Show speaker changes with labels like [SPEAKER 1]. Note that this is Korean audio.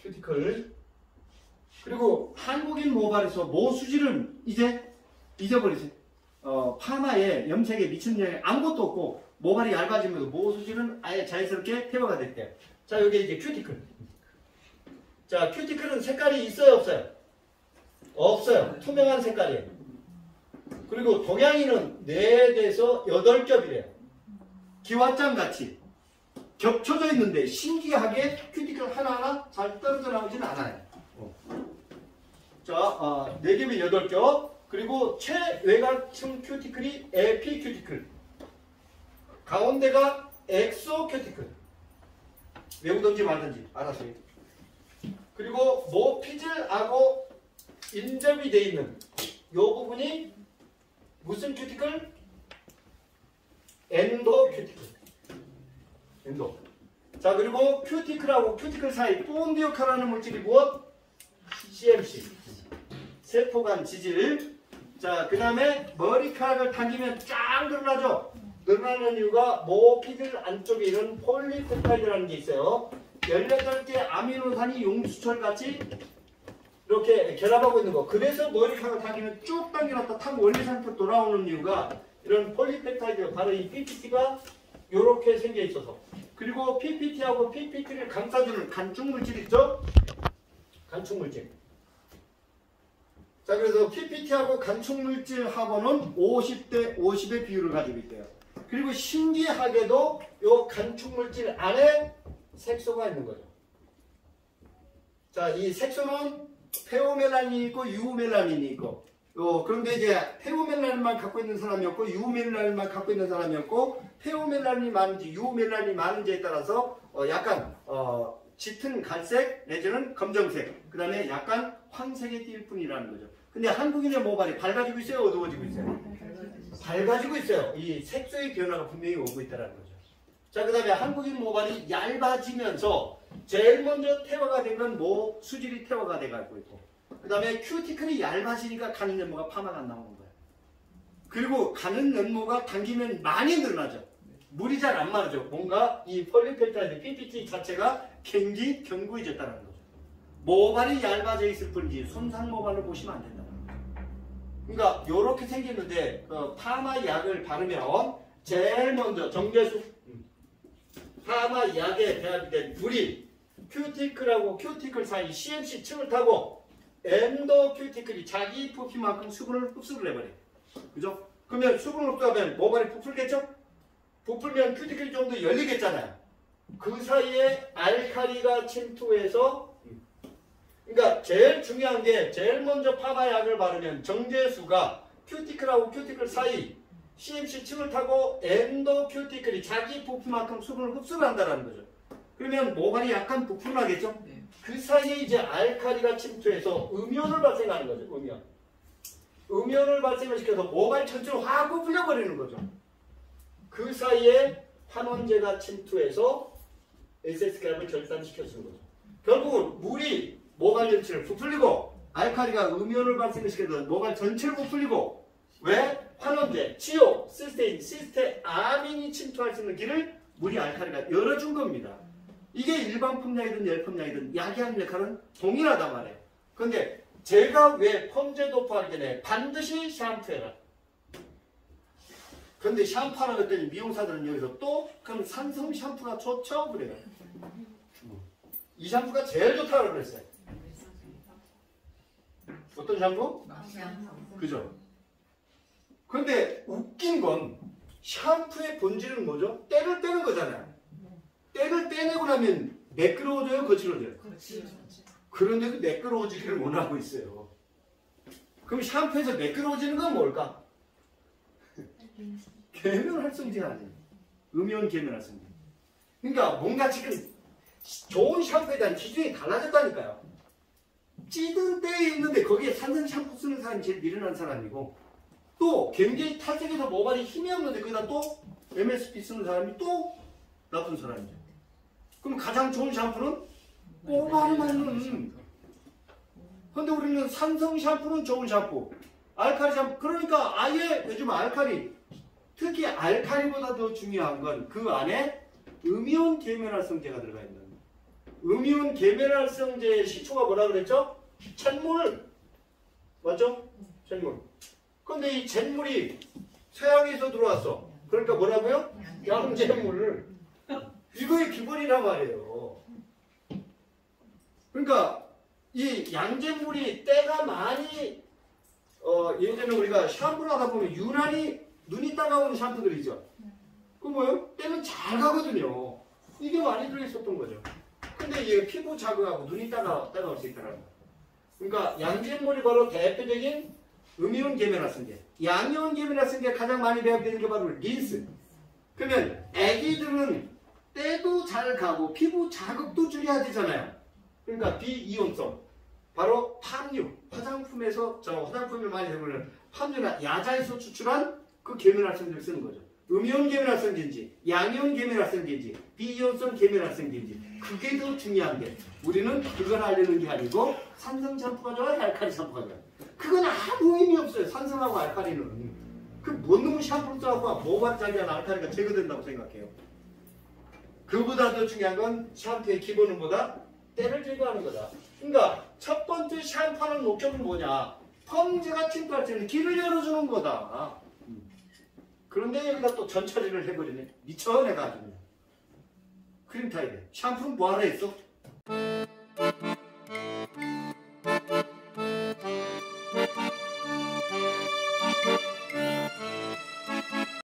[SPEAKER 1] 큐티클. 그리고 한국인 모발에서 모수질은 이제 잊어버리세요. 파마에 염색에 미치는 영향이 아무것도 없고 모발이 얇아지면서 모수질은 아예 자연스럽게 퇴화가 됐대요. 자, 여기 이제 큐티클. 자, 큐티클은 색깔이 있어요, 없어요? 없어요. 투명한 색깔이에요. 그리고 동양인은 4개에서 8겹이래요. 기왓장 같이 겹쳐져 있는데 신기하게 큐티클 하나하나 잘 떨어져 나오지는 않아요. 자, 4겹이 8겹. 그리고 최외곽층 큐티클이 에피 큐티클. 가운데가 엑소 큐티클. 외우든지 말든지 알아서. 그리고 모피즐하고 인접이 되어 있는 이 부분이 무슨 큐티클? 엔도 큐티클. 엔도. 자, 그리고 큐티클하고 큐티클 사이 본디오카라는 물질이 무엇? CMC. 세포간 지질. 자, 그 다음에 머리카락을 당기면 쫙 늘어나죠? 늘어나는 이유가 모피즐 안쪽에 이런 폴리펩타이드라는 게 있어요. 18개 아미노산이 용수철 같이 이렇게 결합하고 있는 거. 그래서 머리카락을 당기면 쭉 당겨놨다 타고 원래 상태로 돌아오는 이유가 이런 폴리펩타이드, 바로 이 PPT가 이렇게 생겨 있어서. 그리고 PPT하고 PPT를 감싸주는 간축물질 있죠? 간축물질. 자, 그래서 PPT하고 간축물질하고는 50대 50의 비율을 가지고 있대요. 그리고 신기하게도 이 간축물질 안에 색소가 있는 거죠. 자, 이 색소는 페오멜라닌이 있고 유멜라닌이 있고, 그런데 이제 페오멜라닌만 갖고 있는 사람이 없고 유멜라닌만 갖고 있는 사람이 없고, 페오멜라닌이 많은지 유멜라닌이 많은지에 따라서 약간 짙은 갈색 내지는 검정색, 그 다음에 약간 황색에 띌 뿐이라는 거죠. 근데 한국인의 모발이 밝아지고 있어요, 어두워지고 있어요? 밝아지고 있어요. 이 색소의 변화가 분명히 오고 있다는 거죠. 자, 그 다음에 한국인 모발이 얇아지면서 제일 먼저 퇴화가 된 건 수질이 퇴화가 돼가고 있고, 그 다음에 큐티클이 얇아지니까 가는 연모가 파마가 안 나오는 거예요. 그리고 가는 연모가 당기면 많이 늘어나죠. 물이 잘 안 마르죠. 뭔가 이 폴리펩타이드 PPT 자체가 굉장히 견고해졌다는 거죠. 모발이 얇아져 있을 뿐이지 손상 모발로 보시면 안 된다. 그러니까 이렇게 생겼는데 파마 약을 바르면 제일 먼저 정제수 파마 약에 배합이 된 물이 큐티클하고 큐티클 사이 CMC 층을 타고 엔도 큐티클이 자기 부피만큼 수분을 흡수를 해버려요. 그죠? 그러면 수분을 흡수하면 모발이 부풀겠죠? 부풀면 큐티클이 좀 더 열리겠잖아요. 그 사이에 알칼리가 침투해서, 그러니까 제일 중요한 게 제일 먼저 파마약을 바르면 정제수가 큐티클하고 큐티클 사이 CMC 층을 타고 엔도 큐티클이 자기 부피만큼 수분을 흡수를 한다는 거죠. 그러면 모발이 약간 부풀나겠죠? 네. 그 사이에 이제 알칼리가 침투해서 음연을 발생하는 거죠. 음연을 발생을 시켜서 모발 전체로 확 부풀려 버리는 거죠. 그 사이에 환원제가 침투해서 SSK압을 절단시켜주는 거죠. 결국은 물이 모발 전체를 부풀리고 알칼리가 음연을 발생시켜서 모발 전체를 부풀리고, 왜? 환원제, 치오, 시스테인, 시스테아민이 침투할 수 있는 길을 물이 알칼리가 열어준 겁니다. 이게 일반 펌약이든 열펌약이든 약이 하는 역할은 동일하단 말이에요. 그런데 제가 왜 펌제 도포할 때는 반드시 샴푸해라. 그런데 샴푸하라고 했더니 미용사들은 여기서 또 그럼 산성 샴푸가 좋죠? 그래요. 이 샴푸가 제일 좋다고 그랬어요. 어떤 샴푸? 그죠? 그런데 웃긴 건 샴푸의 본질은 뭐죠? 때를 떼는 거잖아요. 때를 떼내고 나면 매끄러워져요? 거칠어져요? 그런데 그 매끄러워지기를 원하고 있어요. 그럼 샴푸에서 매끄러워지는 건 뭘까? 계면활성제가 아니에요. 음이온 계면활성제. 그러니까 뭔가 지금 좋은 샴푸에 대한 기준이 달라졌다니까요. 찌든 때에 있는데 거기에 산성 샴푸 쓰는 사람이 제일 미련한 사람이고, 또 굉장히 탈색해서 모발이 힘이 없는데 거기다 또 MSP 쓰는 사람이 또 나쁜 사람이죠. 그럼 가장 좋은 샴푸는 모발에 맞는. 근데 우리는 산성 샴푸는 좋은 샴푸, 알칼리 샴푸. 그러니까 아예 요즘 알칼리, 특히 알칼리보다 더 중요한 건 그 안에 음이온 계면활성제가 들어가 있는. 음이온 계면활성제의 시초가 뭐라 그랬죠? 잿물. 맞죠? 잿물. 근데 이 잿물이 서양에서 들어왔어. 그러니까 뭐라고요? 양잿물. 이거의 기본이란 말이에요. 그러니까 이 양잿물이 때가 많이 예전에 우리가 샴푸를 하다 보면 유난히 눈이 따가운 샴푸들이죠. 그 뭐예요? 때는 잘 가거든요. 이게 많이 들어있었던 거죠. 근데 이게 피부 자극하고 눈이 따가울 수 있더라고요. 그러니까 양잿물이 바로 대표적인 음이온 계면활성제. 양이온 계면활성제 가장 많이 배합되는 게 바로 린스. 그러면 애기들은 때도 잘 가고 피부 자극도 줄여야 되잖아요. 그러니까 비이온성. 바로 팜유. 화장품에서 화장품을 많이 해보면 팜유나 야자에서 추출한 그 계면활성제를 쓰는 거죠. 음이온 계면활성제인지 양이온 계면활성제인지 비이온성 계면활성제인지 그게 더 중요한 게 우리는 그걸 알려는 게 아니고 산성 샴푸가 좋아요? 알칼리 샴푸가 좋아요? 그건 아무 의미 없어요. 산성하고 알칼리는. 그 뭔 놈의 샴푸를 써갖고 모발장이나 알칼리가 제거된다고 생각해요. 그보다 더 중요한 건 샴푸의 기본은 뭐다? 때를 제거하는 거다. 그러니까 첫 번째 샴푸하는 목적은 뭐냐? 펌제가 침투할 수 있는 길을 열어주는 거다. 그런데 여기다 또 전처리를 해버리네. 미쳐 내가 아주. 크림 타입에. 샴푸는 뭐하러 했어?